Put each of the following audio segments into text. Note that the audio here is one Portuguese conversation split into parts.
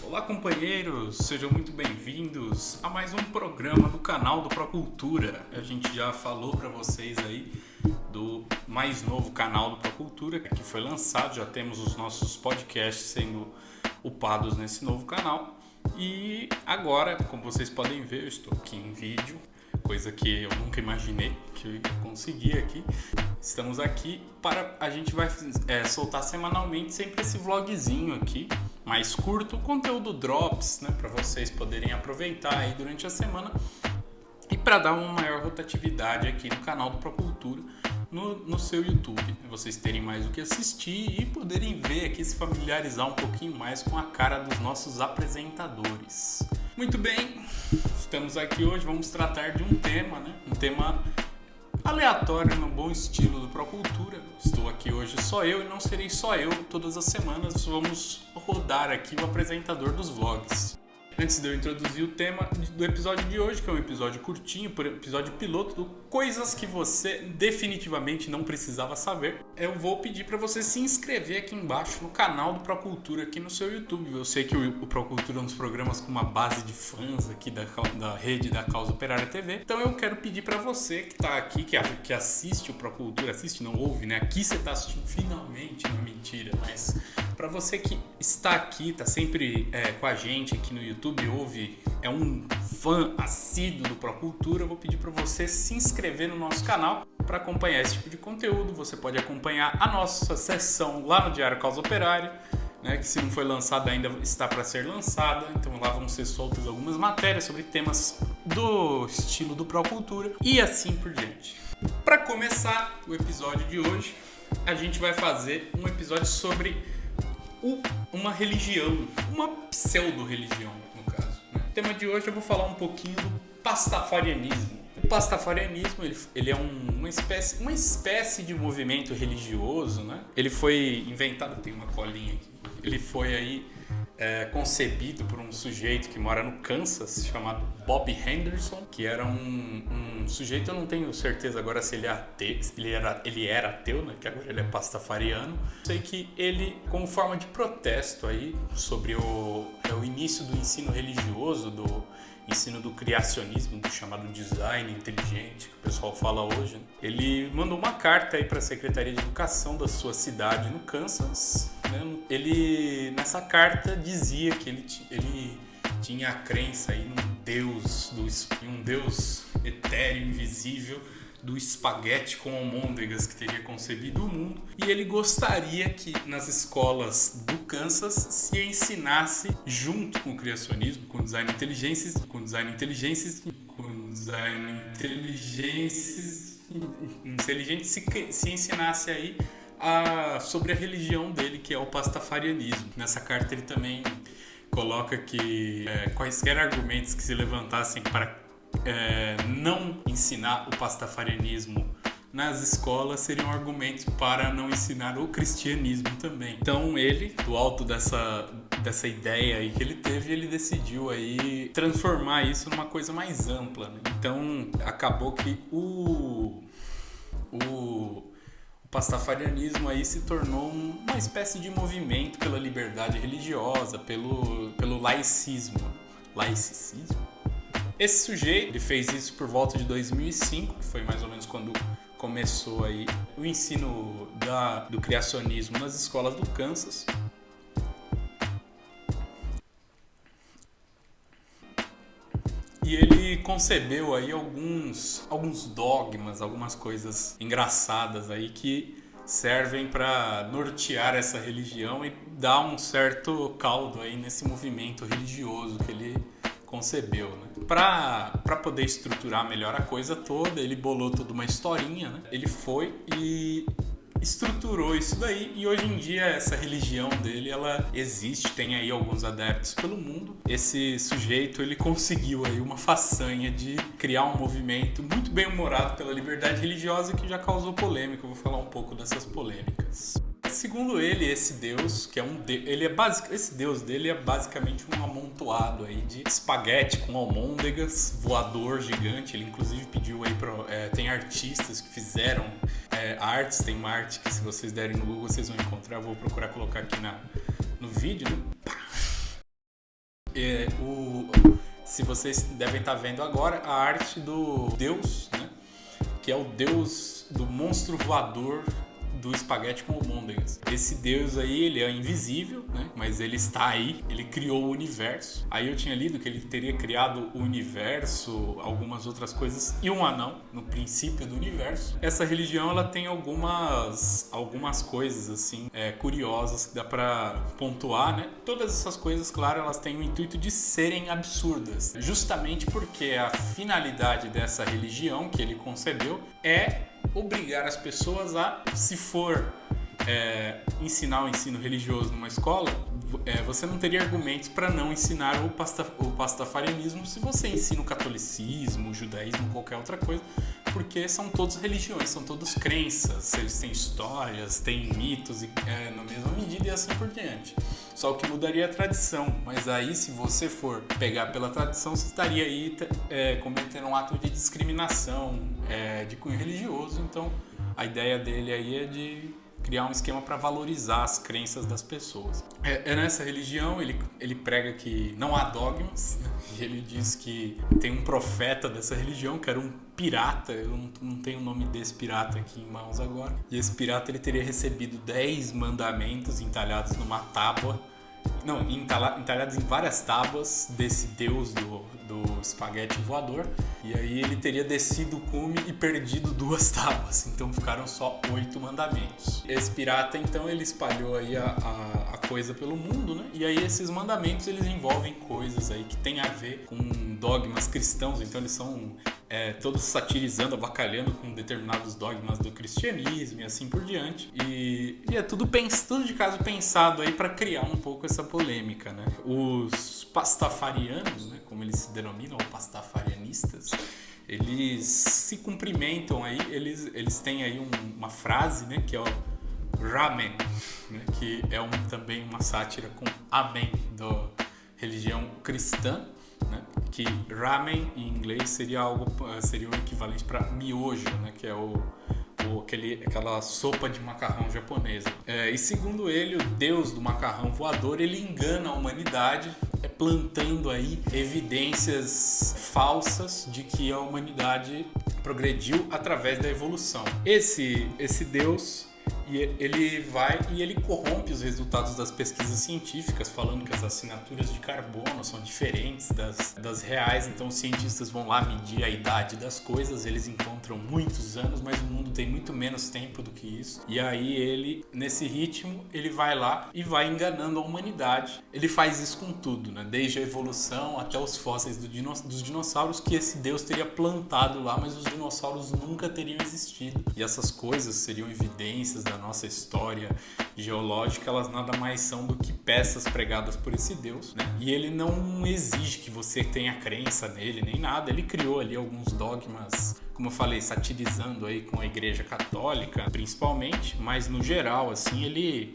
Olá, companheiros, sejam muito bem-vindos a mais um programa do canal do Procultura. A gente já falou para vocês aí do mais novo canal do Procultura que foi lançado, já temos os nossos podcasts sendo upados nesse novo canal. E agora, como vocês podem ver, eu estou aqui em vídeo, coisa que eu nunca imaginei que eu ia conseguir aqui. Estamos aqui para... A gente vai soltar semanalmente sempre esse vlogzinho aqui, mais curto, conteúdo drops, né, para vocês poderem aproveitar aí durante a semana e para dar uma maior rotatividade aqui no canal do Procultura no seu YouTube, vocês terem mais o que assistir e poderem ver aqui, se familiarizar um pouquinho mais com a cara dos nossos apresentadores. Muito bem, estamos aqui hoje, vamos tratar de um tema, né? Um tema aleatório no bom estilo do Procultura. Estou aqui hoje só eu e não serei só eu todas as semanas, vamos rodar aqui o apresentador dos vlogs. Antes de eu introduzir o tema do episódio de hoje, que é um episódio curtinho, episódio piloto do Coisas que você definitivamente não precisava saber, eu vou pedir para você se inscrever aqui embaixo no canal do Procultura aqui no seu YouTube. Eu sei que o Procultura é um dos programas com uma base de fãs aqui da rede da Causa Operária TV, então eu quero pedir para você que está aqui, que assiste o Procultura, assiste, não ouve, né? Aqui você está assistindo finalmente, não é mentira, mas... Para você que está aqui, está sempre com a gente aqui no YouTube, é um fã assíduo do Procultura, eu vou pedir para você se inscrever no nosso canal para acompanhar esse tipo de conteúdo. Você pode acompanhar a nossa sessão lá no Diário Causa Operária, né, que se não foi lançada ainda está para ser lançada, então lá vão ser soltas algumas matérias sobre temas do estilo do Procultura e assim por diante. Para começar o episódio de hoje, a gente vai fazer um episódio sobre uma religião, uma pseudo-religião, no caso. No tema de hoje eu vou falar um pouquinho do pastafarianismo. O pastafarianismo ele é uma espécie de movimento religioso, né? Ele foi inventado, tem uma colinha aqui, ele foi aí concebido por um sujeito que mora no Kansas, chamado Bob Henderson, que era um sujeito, eu não tenho certeza agora se ele é ateu, ele era ateu, né, que agora ele é pastafariano. Sei que ele, como forma de protesto aí sobre o início do ensino religioso, do ensino do criacionismo, do chamado design inteligente, que o pessoal fala hoje, né? Ele mandou uma carta aí para a Secretaria de Educação da sua cidade no Kansas, né? Ele, nessa carta, dizia que ele tinha a crença aí num Deus, um Deus etéreo, invisível, do espaguete com almôndegas que teria concebido o mundo, e ele gostaria que nas escolas do Kansas se ensinasse, junto com o criacionismo, com design inteligências, se ensinasse aí sobre a religião dele, que é o pastafarianismo. Nessa carta ele também coloca que quaisquer argumentos que se levantassem para não ensinar o pastafarianismo nas escolas seriam argumentos para não ensinar o cristianismo também. Então ele, do alto dessa ideia aí que ele teve, ele decidiu aí transformar isso numa coisa mais ampla, né? Então acabou que o pastafarianismo aí se tornou uma espécie de movimento pela liberdade religiosa, pelo laicismo. Laicismo? Esse sujeito, ele fez isso por volta de 2005, que foi mais ou menos quando começou aí o ensino do criacionismo nas escolas do Kansas. E ele concebeu aí alguns dogmas, algumas coisas engraçadas aí que servem para nortear essa religião e dar um certo caldo aí nesse movimento religioso que ele concebeu, né? Para poder estruturar melhor a coisa toda, ele bolou toda uma historinha, né? Ele foi e estruturou isso daí, e hoje em dia essa religião dele, ela existe, tem aí alguns adeptos pelo mundo. Esse sujeito, ele conseguiu aí uma façanha de criar um movimento muito bem humorado pela liberdade religiosa que já causou polêmica. Eu vou falar um pouco dessas polêmicas. Segundo ele, esse Deus, que é esse Deus dele é basicamente um amontoado aí de espaguete com almôndegas, voador gigante. Ele inclusive pediu aí tem artistas que fizeram artes, tem uma arte que se vocês derem no Google vocês vão encontrar. Eu vou procurar colocar aqui no vídeo, né? Se vocês devem estar vendo agora, a arte do Deus, né? Que é o Deus do monstro voador do espaguete com almôndegas. Esse Deus aí, ele é invisível, né? Mas ele está aí, ele criou o universo. Aí eu tinha lido que ele teria criado o universo, algumas outras coisas, e um anão, no princípio do universo. Essa religião, ela tem algumas coisas, assim, curiosas que dá pra pontuar, né? Todas essas coisas, claro, elas têm o intuito de serem absurdas. Justamente porque a finalidade dessa religião que ele concebeu é obrigar as pessoas a, se for ensinar o ensino religioso numa escola, você não teria argumentos para não ensinar o pastafarianismo se você ensina o catolicismo, o judaísmo, qualquer outra coisa, porque são todas religiões, são todas crenças, eles têm histórias, têm mitos na mesma medida e assim por diante. Só que mudaria a tradição, mas aí se você for pegar pela tradição, você estaria aí cometendo um ato de discriminação de cunho religioso. Então a ideia dele aí é de criar um esquema para valorizar as crenças das pessoas. Nessa religião ele prega que não há dogmas, né? E ele diz que tem um profeta dessa religião que era um pirata, eu não tenho o nome desse pirata aqui em mãos agora, e esse pirata ele teria recebido 10 mandamentos entalhados numa tábua, entalhados em várias tábuas desse deus do espaguete voador, e aí ele teria descido o cume e perdido 2 tábuas, então ficaram só 8 mandamentos. Esse pirata então ele espalhou aí a coisa pelo mundo, né? E aí esses mandamentos eles envolvem coisas aí que tem a ver com dogmas cristãos, então eles são todos satirizando, avacalhando com determinados dogmas do cristianismo e assim por diante. E é tudo de caso pensado aí para criar um pouco essa polêmica, né? Os pastafarianos, né, como eles se denominam, ou pastafarianistas, eles se cumprimentam aí, eles têm aí uma frase, né, que é o Ramen, né, que é também uma sátira com Amém da religião cristã, né, que ramen em inglês seria o equivalente para miojo, né, que é aquela sopa de macarrão japonesa. E segundo ele, o deus do macarrão voador, ele engana a humanidade, plantando aí evidências falsas de que a humanidade progrediu através da evolução. Esse deus, ele vai e ele corrompe os resultados das pesquisas científicas, falando que as assinaturas de carbono são diferentes das reais, então os cientistas vão lá medir a idade das coisas, eles encontram muitos anos, mas o mundo tem muito menos tempo do que isso, e aí ele, nesse ritmo, ele vai lá e vai enganando a humanidade. Ele faz isso com tudo, né? Desde a evolução até os fósseis dos dinossauros que esse deus teria plantado lá, mas os dinossauros nunca teriam existido, e essas coisas seriam evidências da nossa história geológica, elas nada mais são do que peças pregadas por esse Deus, né? E ele não exige que você tenha crença nele, nem nada. Ele criou ali alguns dogmas, como eu falei, satirizando aí com a Igreja Católica, principalmente, mas no geral, assim, ele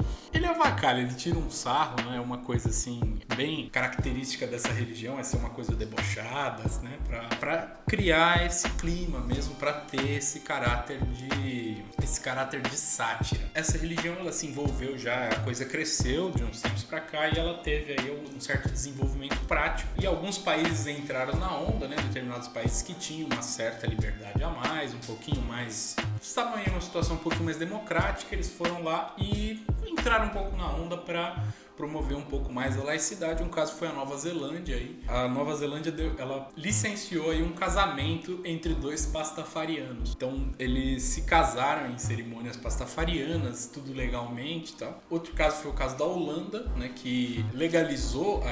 avacalha, ele tira um sarro, né? Uma coisa, assim, bem característica dessa religião, é ser uma coisa debochada, né? Pra criar esse clima mesmo, pra ter esse caráter de sátira. Essa religião, ela se envolveu já, a coisa cresceu de uns tempos pra cá e ela teve aí um certo desenvolvimento prático. E alguns países entraram na onda, né? Determinados países que tinham uma certa liberdade a mais, um pouquinho mais... estavam em uma situação um pouquinho mais democrática, eles foram lá e entraram um pouco na onda para promover um pouco mais a laicidade. Um caso foi a Nova Zelândia. A Nova Zelândia ela licenciou aí um casamento entre 2 pastafarianos. Então eles se casaram em cerimônias pastafarianas, tudo legalmente e tal. Outro caso foi o caso da Holanda, né, que legalizou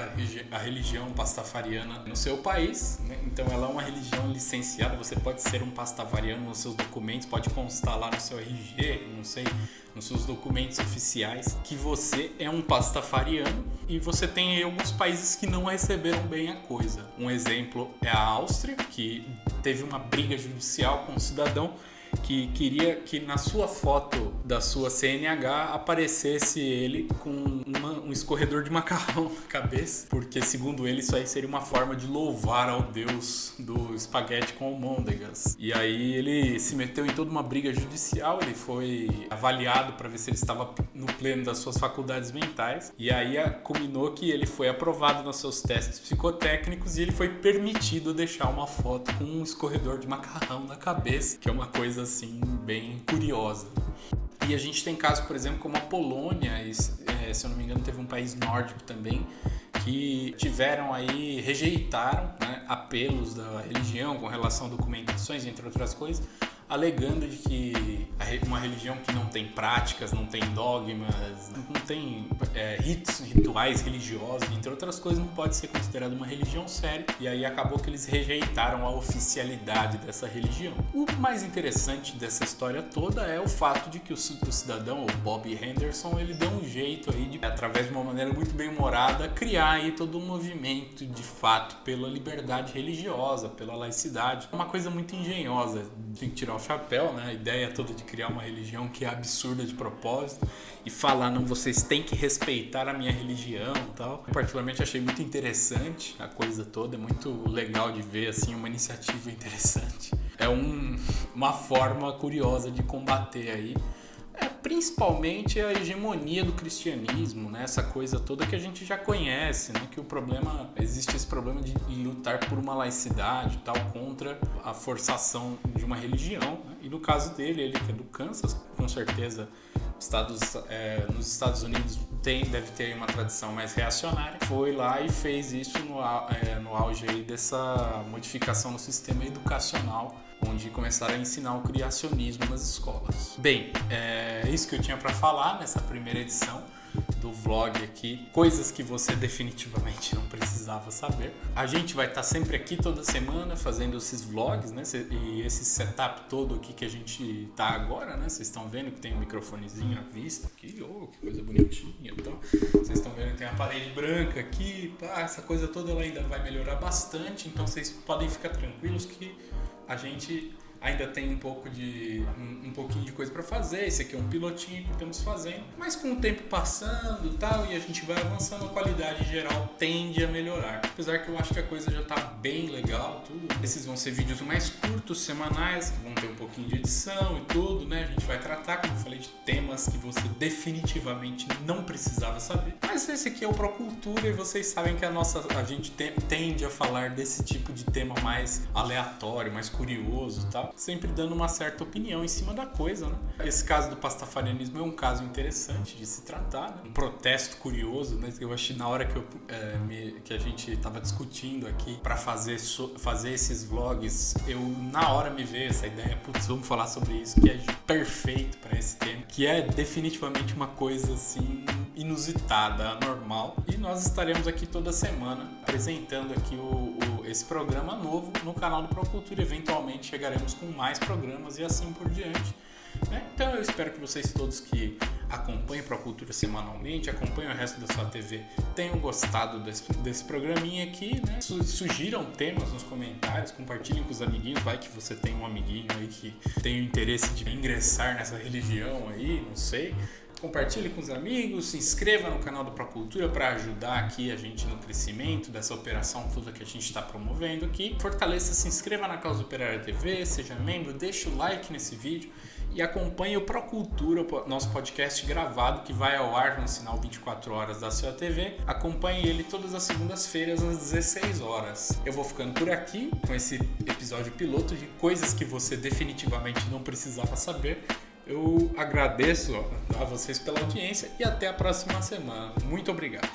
a religião pastafariana no seu país, né? Então ela é uma religião licenciada, você pode ser um pastafariano nos seus documentos, pode constar lá no seu RG, não sei, nos seus documentos oficiais, que você é um pastafariano, e você tem aí alguns países que não receberam bem a coisa. Um exemplo é a Áustria, que teve uma briga judicial com um cidadão que queria que na sua foto da sua CNH aparecesse ele com um escorredor de macarrão na cabeça, porque segundo ele isso aí seria uma forma de louvar ao deus do espaguete com almôndegas. E aí ele se meteu em toda uma briga judicial, ele foi avaliado para ver se ele estava no pleno das suas faculdades mentais, e aí culminou que ele foi aprovado nos seus testes psicotécnicos e ele foi permitido deixar uma foto com um escorredor de macarrão na cabeça, que é uma coisa assim bem curiosa. E a gente tem casos, por exemplo, como a Polônia, se eu não me engano teve um país nórdico também, que rejeitaram, né, apelos da religião com relação a documentações, entre outras coisas, alegando de que uma religião que não tem práticas, não tem dogmas, não tem rituais religiosos, entre outras coisas, não pode ser considerada uma religião séria. E aí acabou que eles rejeitaram a oficialidade dessa religião. O mais interessante dessa história toda é o fato de que o cidadão, o Bob Henderson, ele deu um jeito aí de, através de uma maneira muito bem humorada, criar aí todo um movimento de fato pela liberdade religiosa, pela laicidade. Uma coisa muito engenhosa, tem que tirar o chapéu, né? A ideia toda de criar uma religião que é absurda de propósito e falar, não, vocês têm que respeitar a minha religião e tal. Eu particularmente achei muito interessante a coisa toda, é muito legal de ver, assim, uma iniciativa interessante. É uma forma curiosa de combater aí, principalmente a hegemonia do cristianismo, né? Essa coisa toda que a gente já conhece, né? Que existe esse problema de lutar por uma laicidade e tal, contra a forçação de uma religião, né? E no caso dele, ele que é do Kansas, com certeza nos Estados Unidos deve ter uma tradição mais reacionária, foi lá e fez isso no auge aí dessa modificação no sistema educacional, onde começaram a ensinar o criacionismo nas escolas. Bem, é isso que eu tinha para falar nessa primeira edição do vlog aqui, coisas que você definitivamente não precisava saber. A gente vai estar sempre aqui toda semana fazendo esses vlogs, né? E esse setup todo aqui que a gente tá agora, né? Vocês estão vendo que tem um microfonezinho à vista aqui, que coisa bonitinha e tal. Vocês estão vendo que tem a parede branca aqui, essa coisa toda ela ainda vai melhorar bastante, então vocês podem ficar tranquilos que a gente ainda tem um pouquinho de coisa para fazer. Esse aqui é um pilotinho que estamos fazendo, mas com o tempo passando e tal, e a gente vai avançando, a qualidade geral tende a melhorar. Apesar que eu acho que a coisa já está bem legal, tudo. Esses vão ser vídeos mais curtos, semanais, que vão ter um pouquinho de edição e tudo, né? A gente vai tratar, como eu falei, de temas que você definitivamente não precisava saber. Mas esse aqui é o Procultura e vocês sabem que a gente tende a falar desse tipo de tema mais aleatório, mais curioso e tal, sempre dando uma certa opinião em cima da coisa, né? Esse caso do pastafarianismo é um caso interessante de se tratar, né? Um protesto curioso, né? Eu achei na hora que a gente estava discutindo aqui para fazer esses vlogs, eu na hora me veio essa ideia, vamos falar sobre isso, que é perfeito para esse tema, que é definitivamente uma coisa assim inusitada, anormal, e nós estaremos aqui toda semana apresentando aqui esse programa novo no canal do Procultura. Eventualmente chegaremos com mais programas e assim por diante, né? Então eu espero que vocês todos que acompanhem Procultura semanalmente, acompanhem o resto da sua TV, tenham gostado desse programinha aqui, né? Sugiram temas nos comentários, compartilhem com os amiguinhos, vai que você tem um amiguinho aí que tem o interesse de ingressar nessa religião aí, não sei. Compartilhe com os amigos, se inscreva no canal do Procultura para ajudar aqui a gente no crescimento dessa operação toda que a gente está promovendo aqui. Fortaleça, se inscreva na Causa Operária TV, seja membro, deixa o like nesse vídeo e acompanhe o Procultura, nosso podcast gravado que vai ao ar no sinal 24 horas da sua TV. Acompanhe ele todas as segundas-feiras às 16 horas. Eu vou ficando por aqui com esse episódio piloto de coisas que você definitivamente não precisava saber. Eu agradeço a vocês pela audiência e até a próxima semana. Muito obrigado.